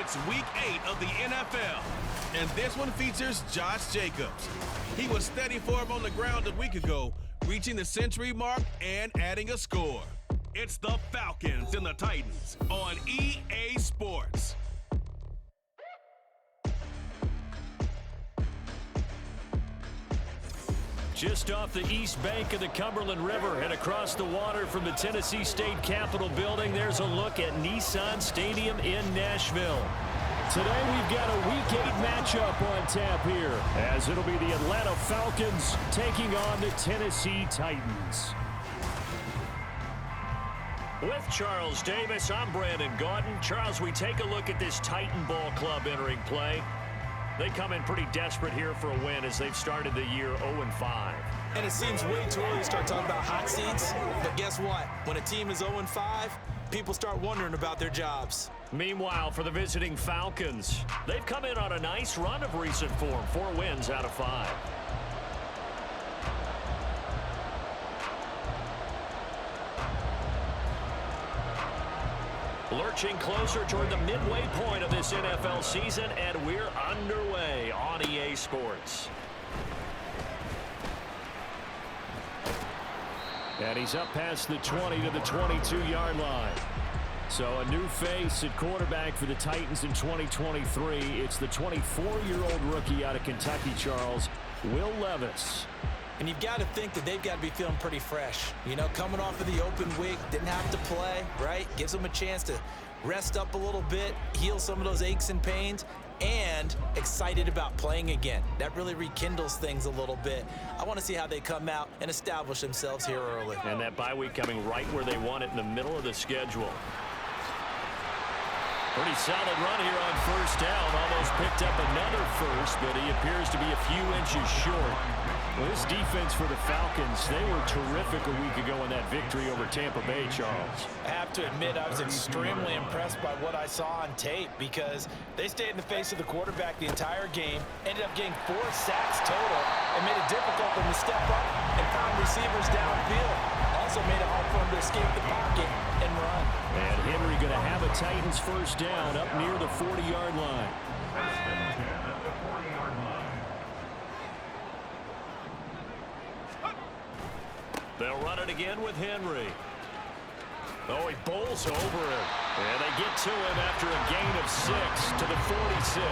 It's Week 8 of the NFL, and this one features Josh Jacobs. He was steady for him on the ground a week ago, reaching the century mark and adding a score. It's the Falcons and the Titans on EA Sports. Just off the east bank of the Cumberland River and across the water from the Tennessee State Capitol building, there's a look at Nissan Stadium in Nashville. Today we've got a Week 8 matchup on tap here, as it'll be the Atlanta Falcons taking on the Tennessee Titans. With Charles Davis, I'm Brandon Gaudin. Charles, we take a look at this Titan Ball Club entering play. They come in pretty desperate here for a win as they've started the year 0-5. And it seems way too early to start talking about hot seats. But guess what? When a team is 0-5, people start wondering about their jobs. Meanwhile, for the visiting Falcons, they've come in on a nice run of recent form. 4 wins out of 5. Lurching closer toward the midway point of this NFL season, and we're underway on EA Sports. And he's up past the 20 to the 22-yard line. So a new face at quarterback for the Titans in 2023. It's the 24-year-old rookie out of Kentucky, Charles, Will Levis. And you've got to think that they've got to be feeling pretty fresh. You know, coming off of the open week, didn't have to play, right? Gives them a chance to rest up a little bit, heal some of those aches and pains, and excited about playing again. That really rekindles things a little bit. I want to see how they come out and establish themselves here early. And that bye week coming right where they want it, in the middle of the schedule. Pretty solid run here on first down. Almost picked up another first, but he appears to be a few inches short. Well, this defense for the Falcons, they were terrific a week ago in that victory over Tampa Bay, Charles. I have to admit, I was extremely impressed by what I saw on tape because they stayed in the face of the quarterback the entire game, ended up getting 4 sacks total, and made it difficult for them to step up and find receivers downfield. Also made it hard for them to escape the pocket and run. And Henry going to have a Titans first down up near the 40-yard line. They'll run it again with Henry. Oh, he bowls over it. And they get to him after a gain of 6 to the 46.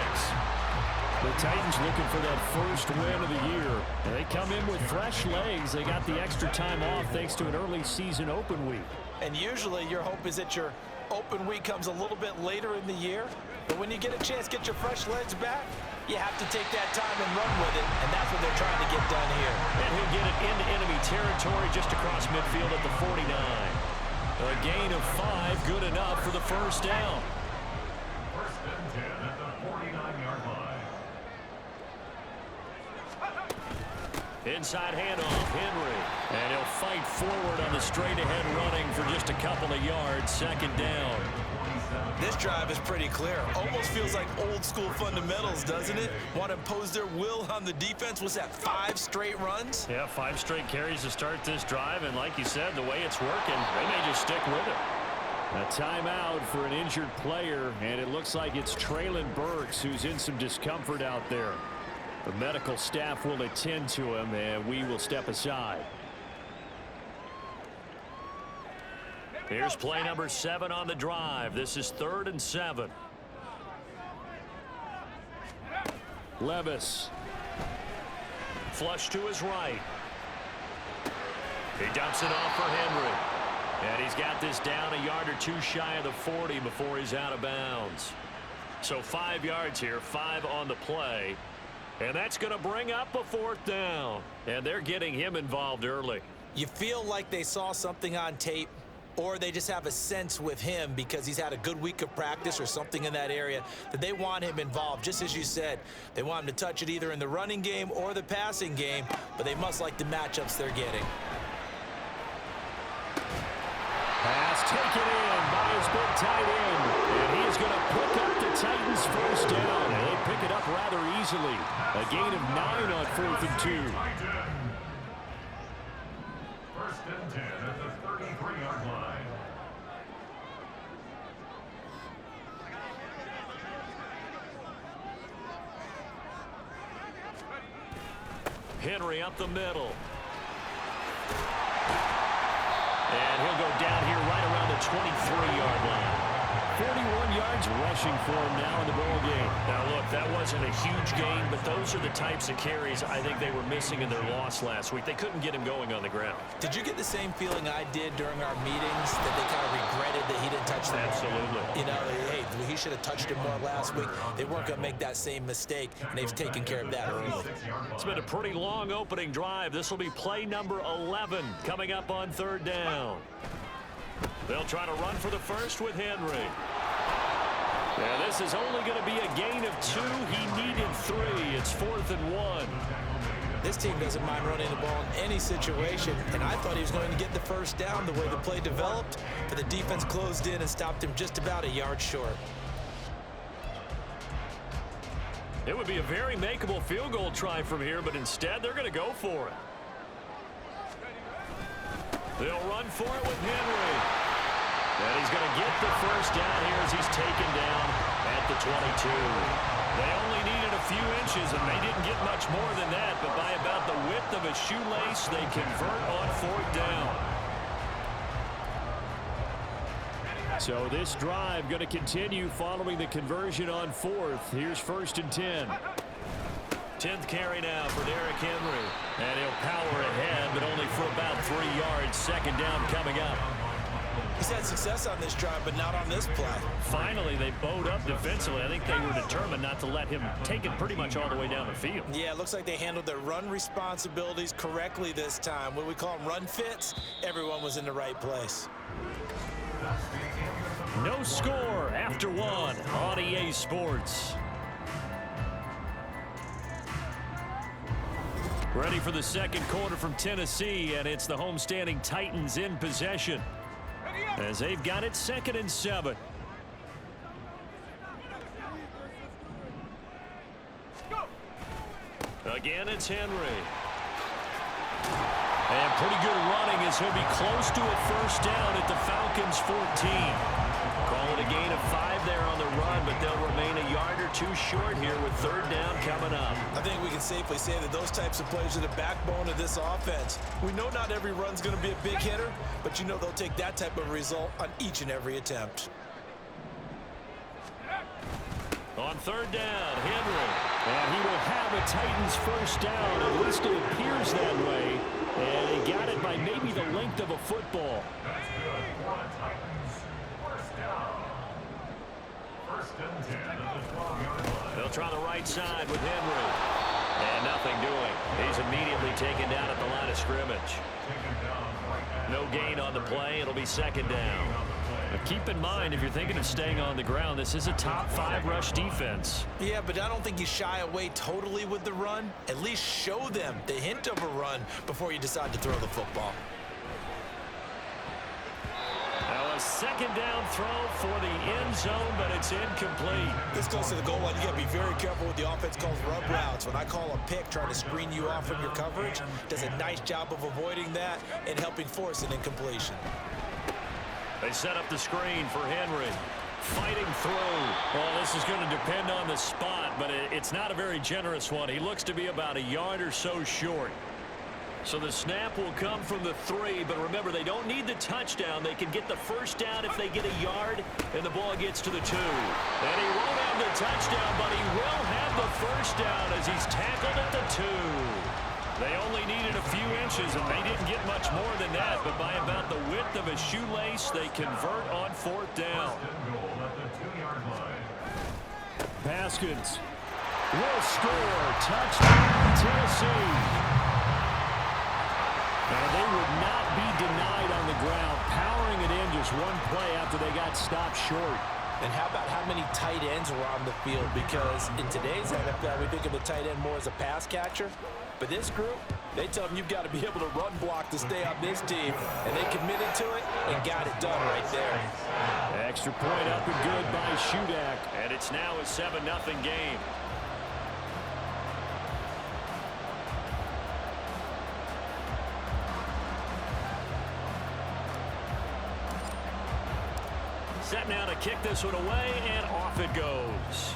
The Titans looking for that first win of the year. And they come in with fresh legs. They got the extra time off thanks to an early season open week. And usually your hope is that your open week comes a little bit later in the year. But when you get a chance to get your fresh legs back, you have to take that time and run with it, and that's what they're trying to get done here. And he'll get it into enemy territory just across midfield at the 49. A gain of 5, good enough for the first down. First and 10 at the 49-yard line. Inside handoff, Henry. And he'll fight forward on the straight-ahead running for just a couple of yards, second down. This drive is pretty clear. Almost feels like old-school fundamentals, doesn't it? Want to impose their will on the defense. Was that 5 straight runs? Yeah, 5 straight carries to start this drive, and like you said, the way it's working, they may just stick with it. A timeout for an injured player, and it looks like it's Traylon Burks who's in some discomfort out there. The medical staff will attend to him, and we will step aside. Here's play number 7 on the drive. This is 3rd and 7. Levis. Flush to his right. He dumps it off for Henry. And he's got this down a yard or 2 shy of the 40 before he's out of bounds. So 5 yards here, 5 on the play. And that's going to bring up a 4th down. And they're getting him involved early. You feel like they saw something on tape, or they just have a sense with him because he's had a good week of practice or something in that area that they want him involved. Just as you said, they want him to touch it either in the running game or the passing game, but they must like the matchups they're getting. Pass taken in by his big tight end. And he is going to pick up the Titans first down. And they pick it up rather easily. A gain of 9 on 4th and 2. First and 10 at the 33-yard line. Henry up the middle. And he'll go down here right around the 23-yard line. 41 yards rushing for him now in the ball game. Now, look, that wasn't a huge gain, but those are the types of carries I think they were missing in their loss last week. They couldn't get him going on the ground. Did you get the same feeling I did during our meetings, that they kind of regretted that he didn't touch the ball? Absolutely. You know, hey, he should have touched it more last week. They weren't going to make that same mistake, and they've taken care of that early. It's been a pretty long opening drive. This will be play number 11 coming up on third down. They'll try to run for the first with Henry. Yeah, this is only going to be a gain of 2. He needed 3. It's 4th and 1. This team doesn't mind running the ball in any situation, and I thought he was going to get the first down the way the play developed, but the defense closed in and stopped him just about a yard short. It would be a very makeable field goal try from here, but instead they're going to go for it. They'll run for it with Henry. And he's going to get the first down here as he's taken down at the 22. They only needed a few inches, and they didn't get much more than that, but by about the width of a shoelace, they convert on 4th down. So this drive going to continue following the conversion on 4th. Here's 1st and 10. 10th carry now for Derrick Henry. And he'll power ahead, but only for about 3 yards. 2nd down coming up. He's had success on this drive, but not on this play. Finally, they bowed up defensively. I think they were determined not to let him take it pretty much all the way down the field. Yeah, it looks like they handled their run responsibilities correctly this time. What we call them run fits, everyone was in the right place. No score after 1 on EA Sports. Ready for the second quarter from Tennessee, and it's the homestanding Titans in possession as they've got it 2nd and 7. Again, it's Henry. And pretty good running as he'll be close to a first down at the Falcons' 14. Call it a gain of 5 there on the run, but they'll remain a yard or 2 short here with 3rd down coming up. I think we can safely say that those types of plays are the backbone of this offense. We know not every run's going to be a big hitter, but you know they'll take that type of result on each and every attempt. On 3rd down, Henry. And he will have a Titans first down. At least it appears that way. And he got it by maybe the length of a football. That's good for the Titans. First down. 1st and 10 at the 12-yard line. They'll try the right side with Henry. And nothing doing. He's immediately taken down at the line of scrimmage. No gain on the play. It'll be 2nd down. But keep in mind, if you're thinking of staying on the ground, this is a top 5 rush defense. Yeah, but I don't think you shy away totally with the run. At least show them the hint of a run before you decide to throw the football. Now a 2nd down throw for the end zone, but it's incomplete. This goes to the goal line. You got to be very careful with the offense calls rub routes. When I call a pick trying to screen you off from your coverage, does a nice job of avoiding that and helping force an incompletion. They set up the screen for Henry. Fighting through. Well, this is going to depend on the spot, but it's not a very generous one. He looks to be about a yard or so short. So the snap will come from the 3, but remember, they don't need the touchdown. They can get the first down if they get a yard, and the ball gets to the 2. And he won't have the touchdown, but he will have the first down as he's tackled at the 2. They only needed a few inches, and they didn't get much more than that, but by about the width of a shoelace, they convert on 4th down. Haskins will score. Touchdown, Tennessee. And they would not be denied on the ground, powering it in just one play after they got stopped short. And how about how many tight ends were on the field? Because in today's NFL, we think of the tight end more as a pass catcher. But this group, they tell them you've got to be able to run block to stay on this team. And they committed to it and got it done right there. Extra point up and good by Shudak. And it's now a 7-0 game. Set now to kick this one away, and off it goes.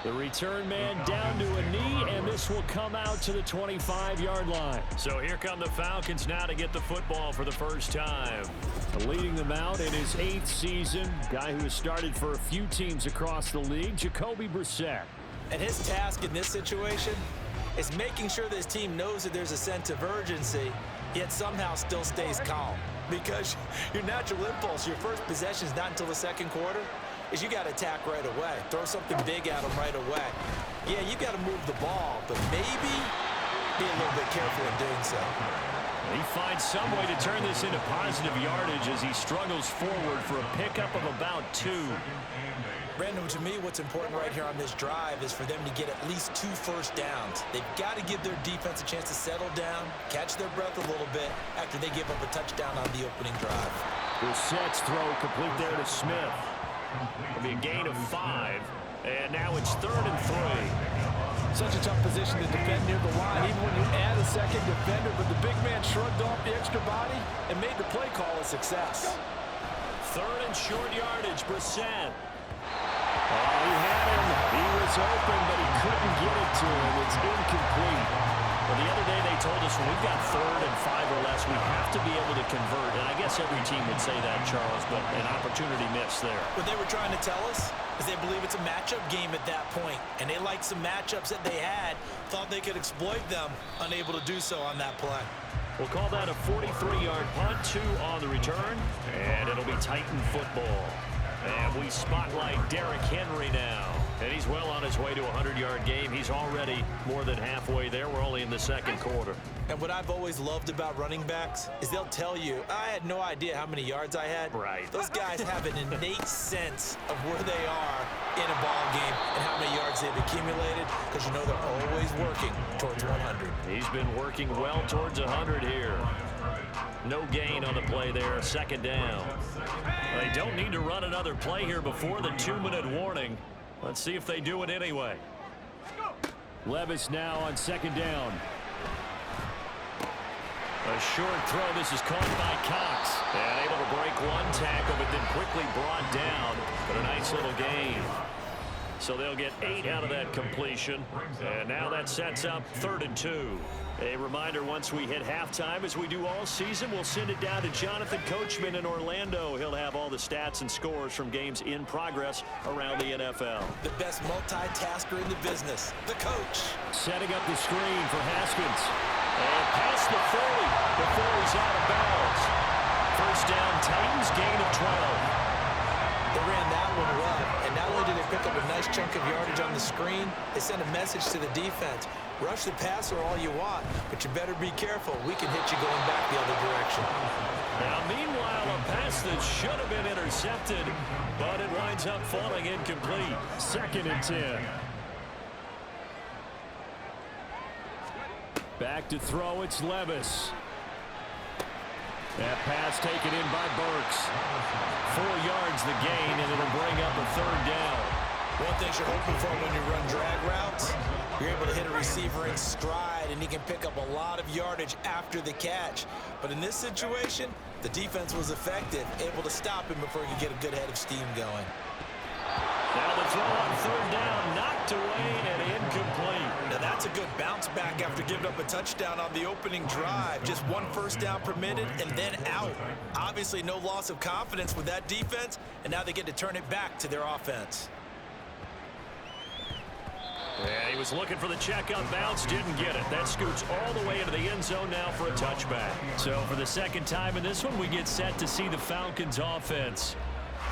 The return man down to a knee, and this will come out to the 25-yard line. So here come the Falcons now to get the football for the first time. Leading them out in his 8th season, guy who has started for a few teams across the league, Jacoby Brissett. And his task in this situation is making sure that his team knows that there's a sense of urgency, yet somehow still stays calm. Because your natural impulse, your first possession is not until the second quarter, is you got to attack right away. Throw something big at them right away. Yeah, you got to move the ball, but maybe be a little bit careful in doing so. He finds some way to turn this into positive yardage as he struggles forward for a pickup of about 2. Brandon, to me, what's important right here on this drive is for them to get at least 2 first downs. They've got to give their defense a chance to settle down, catch their breath a little bit after they give up a touchdown on the opening drive. Brissett's throw complete there to Smith. It'll be a gain of 5, and now it's 3rd and 3. Such a tough position to defend near the line, even when you add a second defender, but the big man shrugged off the extra body and made the play call a success. 3rd and short yardage, Brissett. Oh, he had him. He was open, but he couldn't get it to him. It's incomplete. Well, the other day they told us when we've got 3rd and 5 or less, we have to be able to convert. And I guess every team would say that, Charles, but an opportunity missed there. What they were trying to tell us is they believe it's a matchup game at that point. And they liked some matchups that they had, thought they could exploit them, unable to do so on that play. We'll call that a 43-yard punt, 2 on the return, and it'll be Titan football. And we spotlight Derrick Henry now. And he's well on his way to a 100-yard game. He's already more than halfway there. We're only in the second quarter. And what I've always loved about running backs is they'll tell you, I had no idea how many yards I had. Right. Those guys have an innate sense of where they are in a ball game and how many yards they've accumulated, because you know they're always working towards 100. He's been working well towards 100 here. No gain on the play there, 2nd down. They don't need to run another play here before the 2-minute warning. Let's see if they do it anyway. Levis now on 2nd down. A short throw. This is caught by Cox. And able to break one tackle, but then quickly brought down. But a nice little gain. So they'll get 8 out of that completion. And now that sets up 3rd and 2. A reminder, once we hit halftime, as we do all season, we'll send it down to Jonathan Coachman in Orlando. He'll have all the stats and scores from games in progress around the NFL. The best multitasker in the business, the coach. Setting up the screen for Haskins. And past the 40 before he's out of bounds. First down, Titans, gain of 12. They ran that one well, and not only did they pick up a nice chunk of yardage on the screen, they sent a message to the defense. Rush the passer all you want, but you better be careful. We can hit you going back the other direction. Now, meanwhile, a pass that should have been intercepted, but it winds up falling incomplete. 2nd and 10. Back to throw, it's Levis. That pass taken in by Burks. 4 yards the gain, and it'll bring up a 3rd down. One thing you're hoping for when you run drag routes, you're able to hit a receiver in stride, and he can pick up a lot of yardage after the catch. But in this situation, the defense was effective, able to stop him before he could get a good head of steam going. Now the throw on 3rd down, knocked away and incomplete. Now that's a good bounce back after giving up a touchdown on the opening drive. Just 1 first down permitted and then out. Obviously no loss of confidence with that defense, and now they get to turn it back to their offense. Yeah, he was looking for the check-up bounce, didn't get it. That scoots all the way into the end zone now for a touchback. So for the 2nd time in this one, we get set to see the Falcons offense.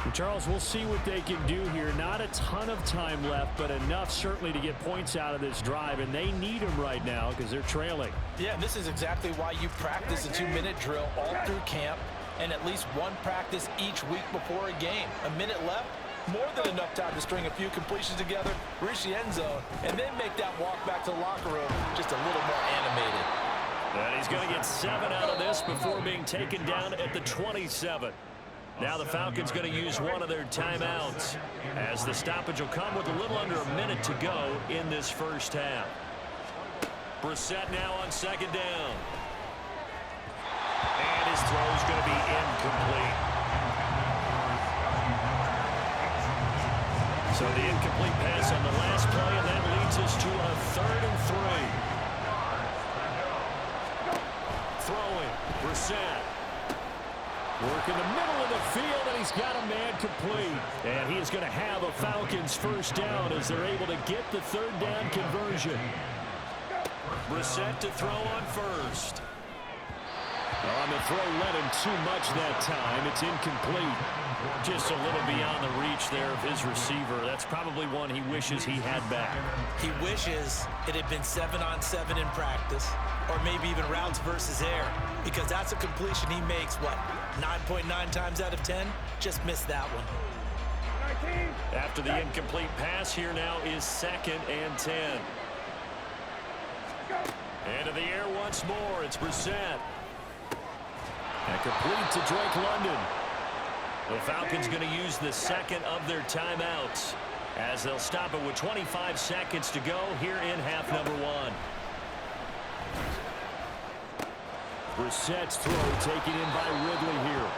And Charles, we'll see what they can do here. Not a ton of time left, but enough certainly to get points out of this drive, and they need them right now because they're trailing. Yeah, and this is exactly why you practice a 2-minute drill all through camp and at least one practice each week before a game. A minute left, more than enough time to string a few completions together, reach the end zone, and then make that walk back to the locker room just a little more animated. And he's going to get 7 out of this before being taken down at the 27. Now the Falcons going to use one of their timeouts as the stoppage will come with a little under a minute to go in this first half. Brissett now on 2nd down. And his throw is going to be incomplete. So the incomplete pass on the last play, and that leads us to a 3rd and 3. Throwing, Brissett. Work in the middle of the field, and he's got a man complete. And he is going to have a Falcons first down as they're able to get the 3rd down conversion. Brissett to throw on first. On the throw, let him too much that time. It's incomplete. Just a little beyond the reach there of his receiver. That's probably one he wishes he had back. He wishes it had been 7-on-7 in practice, or maybe even routes versus air, because that's a completion he makes, what, 9.9 times out of 10? Just missed that one. After the incomplete pass, here now is 2nd and 10. Into the air once more. It's Brissett. And complete to Drake London. The Falcons going to use the 2nd of their timeouts as they'll stop it with 25 seconds to go here in half number 1. Brissett's throw taken in by Ridley here.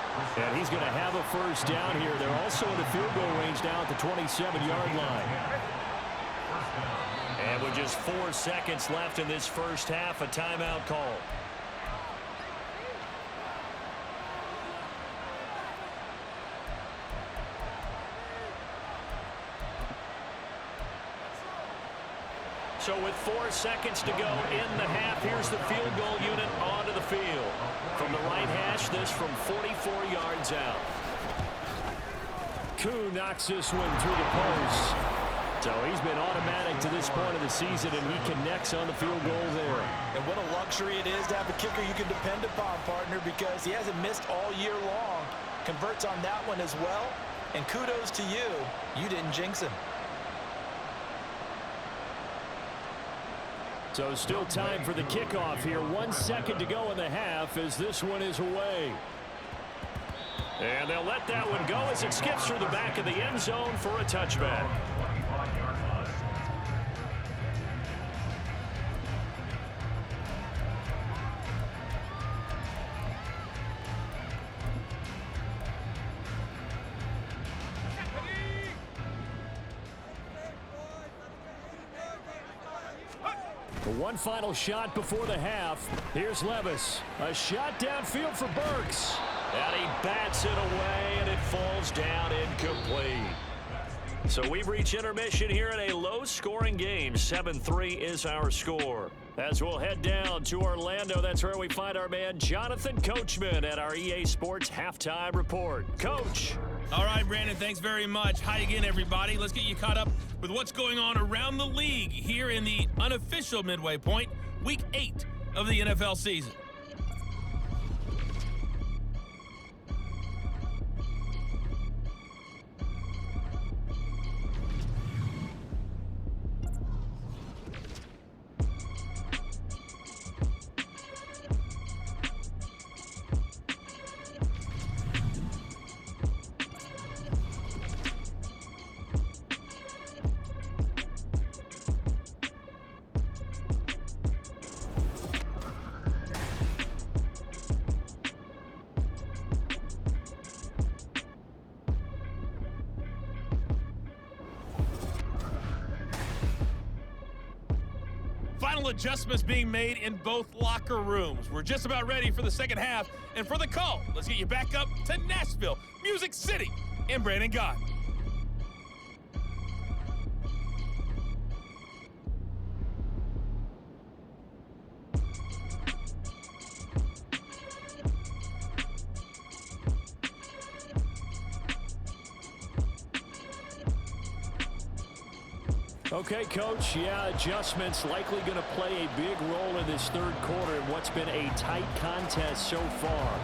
And he's going to have a first down here. They're also in the field goal range now at the 27-yard line. And with just 4 seconds left in this first half, a timeout call. So with 4 seconds to go in the half, here's the field goal unit onto the field. From the right hash, this from 44 yards out. Koo knocks this one through the post. So he's been automatic to this point of the season, and he connects on the field goal there. And what a luxury it is to have a kicker you can depend upon, partner, because he hasn't missed all year long. Converts on that one as well. And kudos to you. You didn't jinx him. So still time for the kickoff here. 1 second to go in the half as this one is away. And they'll let that one go as it skips through the back of the end zone for a touchback. One final shot before the half. Here's Levis. A shot downfield for Burks. And he bats it away, and it falls down incomplete. So we've reached intermission here in a low-scoring game. 7-3 is our score. As we'll head down to Orlando, that's where we find our man Jonathan Coachman at our EA Sports Halftime Report. Coach. All right, Brandon, thanks very much. Hi again, everybody. Let's get you caught up with what's going on around the league here in the unofficial midway point, Week 8 of the NFL season. Final adjustments being made in both locker rooms. We're just about ready for the second half and for the call. Let's get you back up to Nashville, Music City, and Brandon Gott. Okay, Coach, yeah, adjustments likely going to play a big role in this third quarter in what's been a tight contest so far.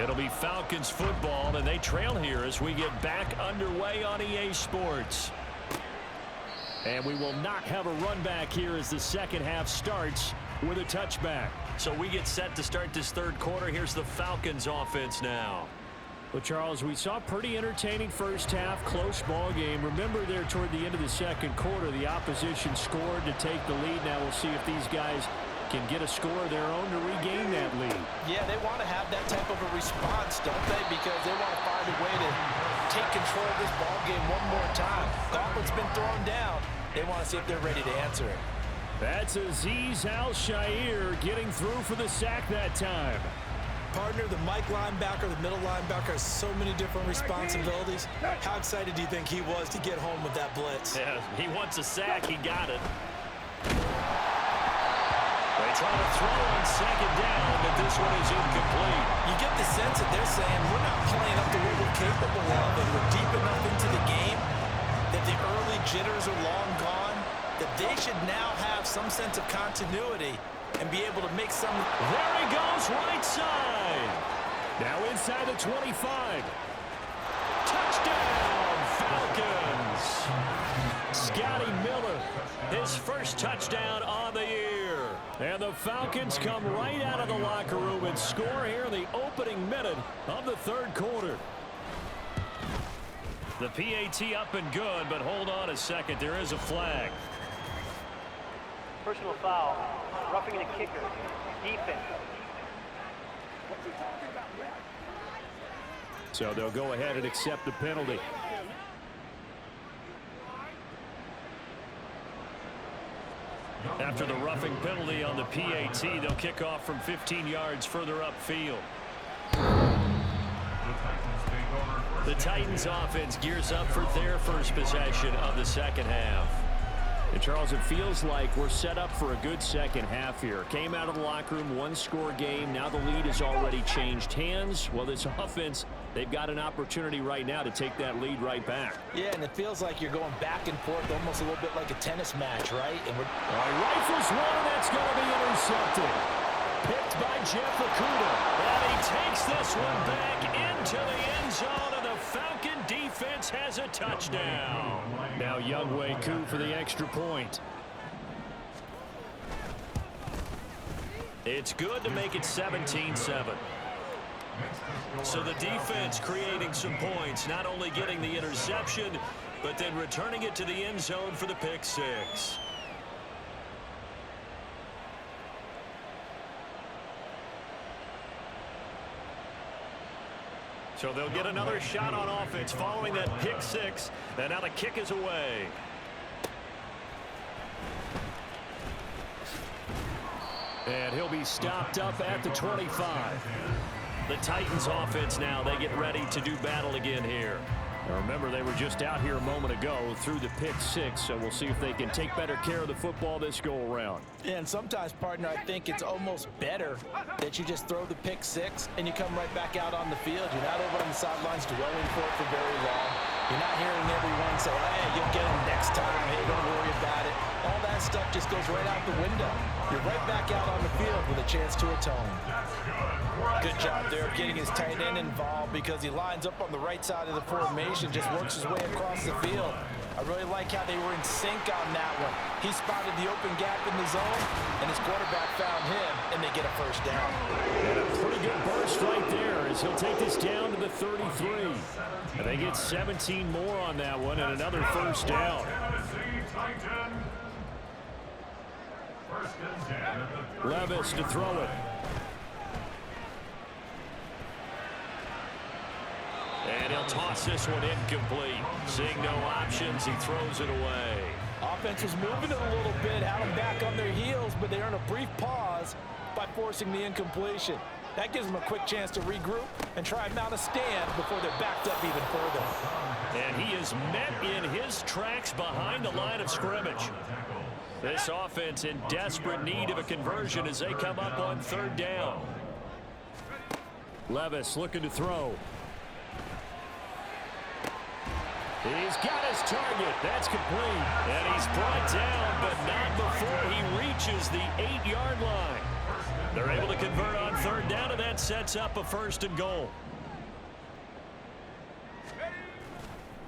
It'll be Falcons football, and they trail here as we get back underway on EA Sports. And we will not have a run back here as the second half starts with a touchback. So we get set to start this third quarter. Here's the Falcons offense now. Well, Charles, we saw pretty entertaining first half, close ball game. Remember there toward the end of the second quarter, the opposition scored to take the lead. Now we'll see if these guys can get a score of their own to regain that lead. Yeah, they want to have that type of a response, don't they? Because they want to find a way to take control of this ball game one more time. Gauntlet's been thrown down. They want to see if they're ready to answer it. That's Azeez Al-Shaair getting through for the sack that time. Partner, the Mike linebacker, the middle linebacker has so many different responsibilities. How excited do you think he was to get home with that blitz? Yeah, he wants a sack. He got it. They try to throw on second down, but this one is incomplete. You get the sense that they're saying we're not playing up to what we're capable of, and we're deep enough into the game that the early jitters are long gone, that they should now have some sense of continuity and be able to make some. There he goes, right side. Now inside the 25. Touchdown, Falcons. Scotty Miller, his first touchdown on the year. And the Falcons come right out of the locker room and score here in the opening minute of the third quarter. The PAT up and good, but hold on a second. There is a flag. Personal foul, roughing the kicker, defense. So they'll go ahead and accept the penalty. After the roughing penalty on the PAT, they'll kick off from 15 yards further upfield. The Titans offense gears up for their first possession of the second half. And Charles, it feels like we're set up for a good second half here. Came out of the locker room, one-score game. Now the lead has already changed hands. Well, this offense, they've got an opportunity right now to take that lead right back. Yeah, and it feels like you're going back and forth almost a little bit like a tennis match, right? And we're rifles one, and that's going to be intercepted. Picked by Jeff Okudah. And he takes this one back into the end zone, and the Falcon defense has a touchdown. Now Younghoe Koo for the extra point. It's good to make it 17-7. So the defense creating some points, not only getting the interception, but then returning it to the end zone for the pick six. So they'll get another shot on offense following that pick six, and now the kick is away. And he'll be stopped up at the 25. The Titans offense now, they get ready to do battle again here. Now remember, they were just out here a moment ago through the pick six, so we'll see if they can take better care of the football this go-around. Yeah, and sometimes, partner, I think it's almost better that you just throw the pick six and you come right back out on the field. You're not over on the sidelines dwelling for it for very long. You're not hearing everyone say, hey, you'll get him next time. Hey, don't worry about it. All that stuff just goes right out the window. You're right back out on the field with a chance to atone. Good job there of getting his tight end involved because he lines up on the right side of the formation, just works his way across the field. I really like how they were in sync on that one. He spotted the open gap in the zone, and his quarterback found him, and they get a first down. And a pretty good burst right there as he'll take this down to the 33. And they get 17 more on that one and another first down. Levis to throw it. And he'll toss this one incomplete. Seeing no options, he throws it away. Offense was moving it a little bit, had them back on their heels, but they earn a brief pause by forcing the incompletion. That gives them a quick chance to regroup and try and mount a stand before they're backed up even further. And he is met in his tracks behind the line of scrimmage. This offense in desperate need of a conversion as they come up on third down. Levis looking to throw. He's got his target. That's complete. And he's brought down, but not before he reaches the 8-yard line. They're able to convert on third down, and that sets up a 1st and goal.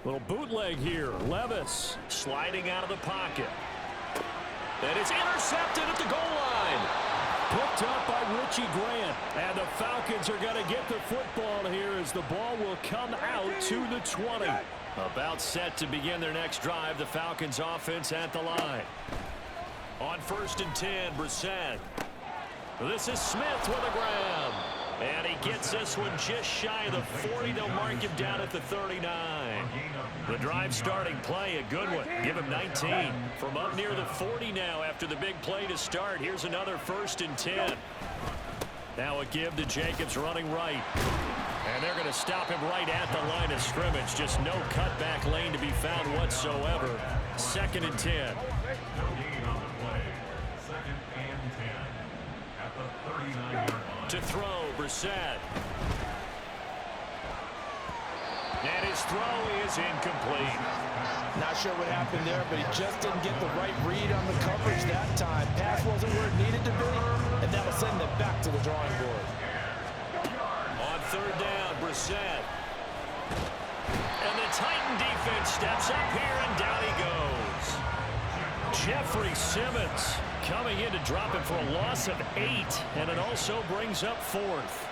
Little bootleg here. Levis sliding out of the pocket. And it's intercepted at the goal line. Picked up by Richie Grant. And the Falcons are going to get the football here as the ball will come out to the 20. About set to begin their next drive. The Falcons offense at the line. On 1st and 10, Brissett. This is Smith with a grab. And he gets this one just shy of the 40. They'll mark him down at the 39. The drive starting play, a good one. Give him 19. From up near the 40 now after the big play to start. Here's another 1st and 10. Now a give to Jacobs running right. And they're going to stop him right at the line of scrimmage. Just no cutback lane to be found whatsoever. 2nd and 10. To throw, Brissett. And his throw is incomplete. Not sure what happened there, but he just didn't get the right read on the coverage that time. Pass wasn't where it needed to be, and that will send them back to the drawing board. On 3rd down, Brissett. And the Titan defense steps up here, and down he goes. Jeffrey Simmons coming in to drop it for a loss of 8, and it also brings up 4th.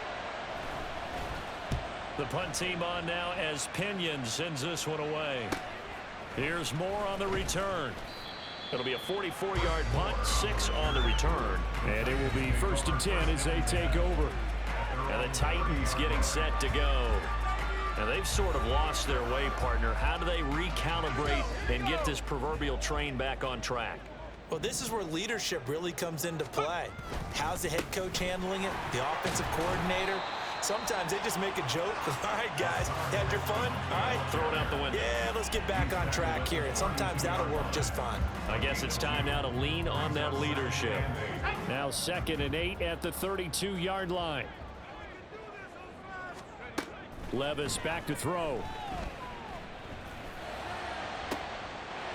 The punt team on now as Pinion sends this one away. Here's more on the return. It'll be a 44-yard punt, 6 on the return. And it will be 1st and 10 as they take over. And the Titans getting set to go. Now they've sort of lost their way, partner. How do they recalibrate and get this proverbial train back on track? Well, this is where leadership really comes into play. How's the head coach handling it? The offensive coordinator? Sometimes they just make a joke. All right, guys, had your fun? All right. Throw it out the window. Yeah, let's get back on track here. And sometimes that'll work just fine. I guess it's time now to lean on that leadership. Now 2nd and 8 at the 32-yard line. Levis back to throw.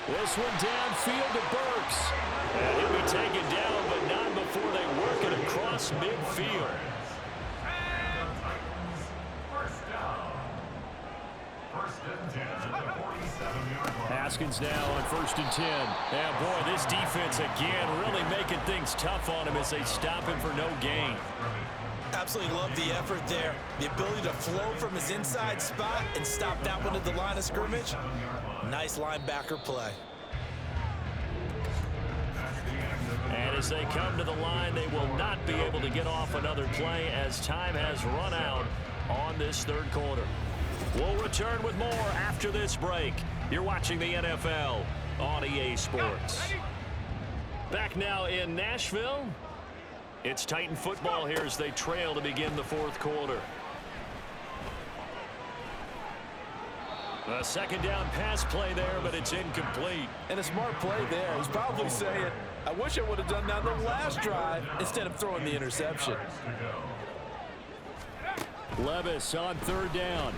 This one downfield to Burks. And he'll be taken down, but not before they work it across midfield. Haskins now on 1st and 10. Yeah, boy, this defense again really making things tough on him as they stop him for no gain. Absolutely love the effort there. The ability to flow from his inside spot and stop that one at the line of scrimmage. Nice linebacker play. And as they come to the line, they will not be able to get off another play as time has run out on this 3rd quarter. We'll return with more after this break. You're watching the NFL on EA Sports. Back now in Nashville. It's Titan football here as they trail to begin the 4th quarter. A 2nd down pass play there, but it's incomplete. And a smart play there. He's probably saying, I wish I would have done that the last drive instead of throwing the interception. Levis on 3rd down.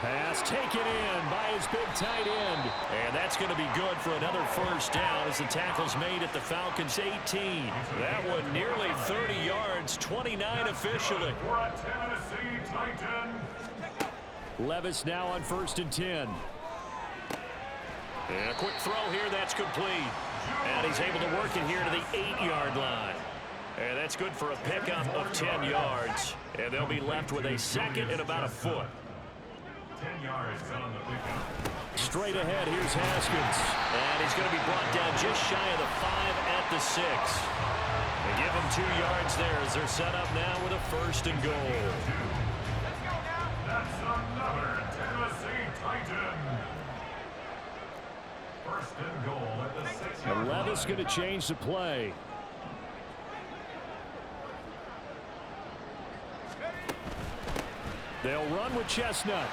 Pass taken in by his big tight end. And that's going to be good for another 1st down as the tackle's made at the Falcons' 18. That one nearly 30 yards, 29 officially. Levis now on 1st and 10. And a quick throw here, that's complete. And he's able to work it here to the 8-yard line. And that's good for a pickup of 10 yards. And they'll be left with a 2nd and about a foot. 10 yards on the pickup. Straight ahead, here's Haskins. And he's going to be brought down just shy of the 5 at the 6. They give him 2 yards there as they're set up now with a 1st and goal. That's another Tennessee Titan. 1st and goal at the 6-yard line. Levis going to change the play. They'll run with Chestnut.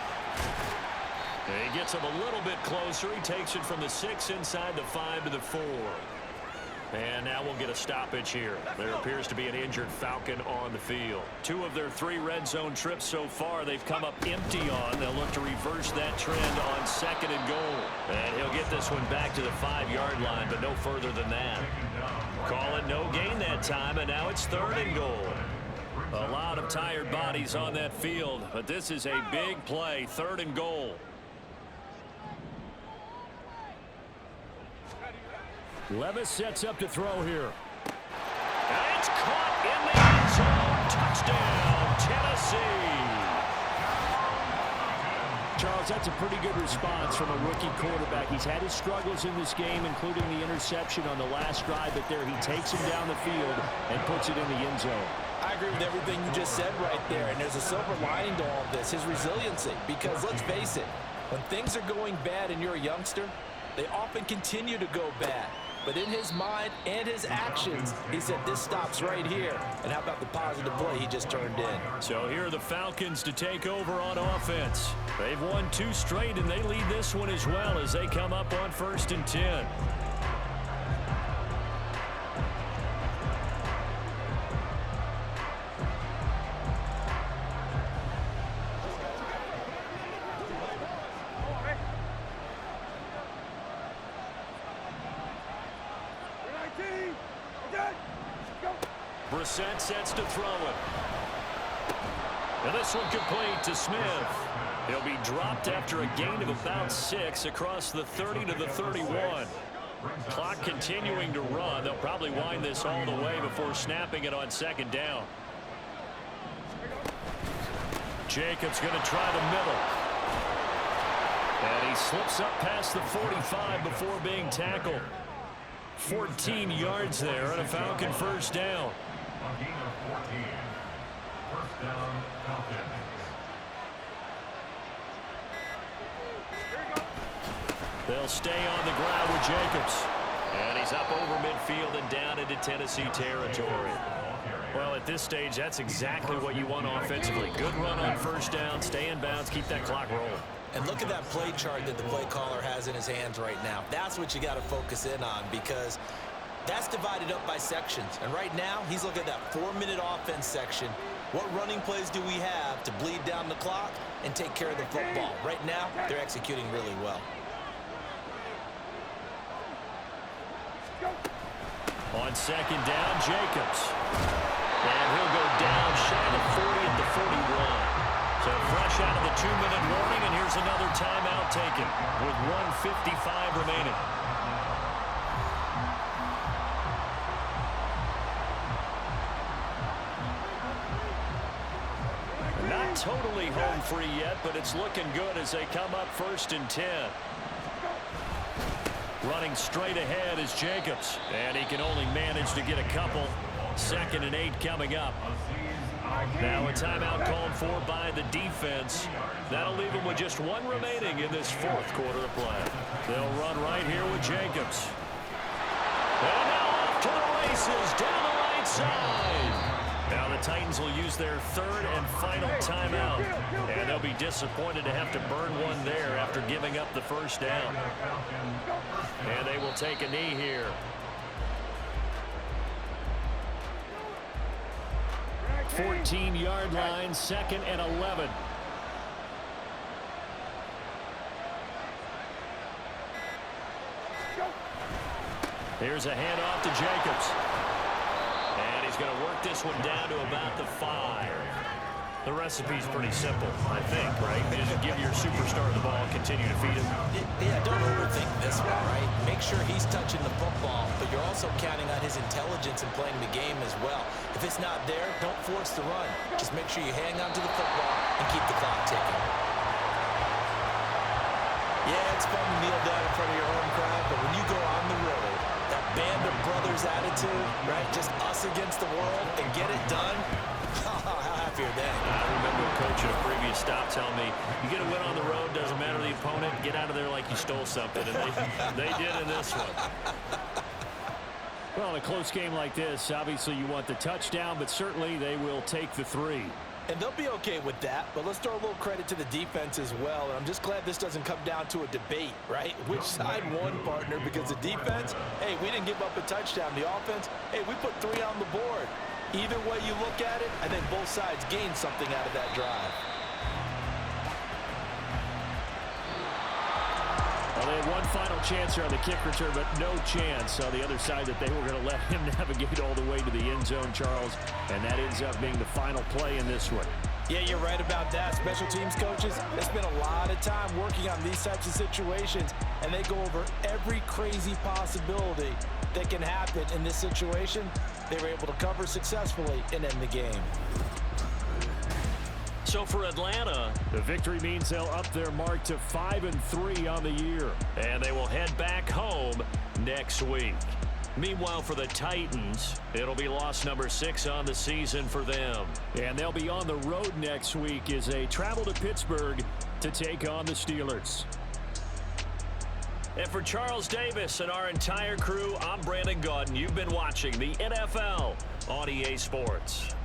He gets him a little bit closer. He takes it from the 6 inside the 5 to the 4. And now we'll get a stoppage here. There appears to be an injured Falcon on the field. 2 of their 3 red zone trips so far they've come up empty on. They'll look to reverse that trend on 2nd and goal. And he'll get get this one back to the 5-yard line, but no further than that. Call it no gain that time, and now it's 3rd and goal. A lot of tired bodies on that field, but this is a big play, 3rd and goal. Levis sets up to throw here. And it's caught in the end zone. Touchdown, Tennessee. Charles, that's a pretty good response from a rookie quarterback. He's had his struggles in this game, including the interception on the last drive, but there he takes him down the field and puts it in the end zone. I agree with everything you just said right there, and there's a silver lining to all of this, his resiliency. Because let's face it, when things are going bad and you're a youngster, they often continue to go bad. But in his mind and his actions, he said this stops right here. And how about the positive play he just turned in? So here are the Falcons to take over on offense. They've won 2 straight, and they lead this one as well as they come up on 1st and 10. Brissett sets to throw it. And this one complete to Smith. He'll be dropped after a gain of about 6 across the 30 to the 31. Clock continuing to run. They'll probably wind this all the way before snapping it on 2nd down. Jacobs going to try the middle. And he slips up past the 45 before being tackled. 14 yards there on a Falcon 1st down. A gain of 14. 1st down, Falcons. They'll stay on the ground with Jacobs. And he's up over midfield and down into Tennessee territory. Well, at this stage, that's exactly what you want offensively. Good run on 1st down, stay in bounds, keep that clock rolling. And look at that play chart that the play caller has in his hands right now. That's what you got to focus in on, because that's divided up by sections. And right now, he's looking at that 4-minute offense section. What running plays do we have to bleed down the clock and take care of the football? Right now, they're executing really well. On 2nd down, Jacobs. And he'll go down shy of 40 at the 41. So fresh out of the 2-minute warning, and here's another timeout taken with 1:55 remaining. Not totally home free yet, but it's looking good as they come up 1st and 10. Running straight ahead is Jacobs, and he can only manage to get a couple. 2nd and 8 coming up. Now a timeout called for by the defense. That'll leave them with just 1 remaining in this 4th quarter of play. They'll run right here with Jacobs. And now off to the races down the right side. Now the Titans will use their 3rd and final timeout. And they'll be disappointed to have to burn one there after giving up the 1st down. And they will take a knee here. 14-yard line, 2nd and 11. Here's a handoff to Jacobs. And he's going to work this one down to about the 5. The recipe's pretty simple, I think, right? You just give your superstar the ball and continue to feed him. Yeah, don't overthink this one, right? Make sure he's touching the football, but you're also counting on his intelligence in playing the game as well. If it's not there, don't force the run. Just make sure you hang on to the football and keep the clock ticking. Yeah, it's fun to kneel down in front of your home crowd, but when you go on the road, that band of brothers attitude, right? Just us against the world and get it done. How happy are they? I remember a coach at a previous stop telling me, you get a win on the road, doesn't matter the opponent, get out of there like you stole something. And they did in this one. Well, in a close game like this, obviously you want the touchdown, but certainly they will take the 3. And they'll be okay with that, but let's throw a little credit to the defense as well. And I'm just glad this doesn't come down to a debate, right? Which side won, partner? Because the defense, hey, we didn't give up a touchdown. The offense, hey, we put 3 on the board. Either way you look at it, I think both sides gained something out of that drive. Well, they had one final chance here on the kick return, but no chance on the other side that they were going to let him navigate all the way to the end zone, Charles. And that ends up being the final play in this one. Yeah, you're right about that. Special teams coaches, they spend a lot of time working on these types of situations, and they go over every crazy possibility that can happen in this situation. They were able to cover successfully and end the game. So for Atlanta, the victory means they'll up their mark to 5-3 on the year. And they will head back home next week. Meanwhile, for the Titans, it'll be loss number 6 on the season for them. And they'll be on the road next week as they travel to Pittsburgh to take on the Steelers. And for Charles Davis and our entire crew, I'm Brandon Gaudin. You've been watching the NFL on EA Sports.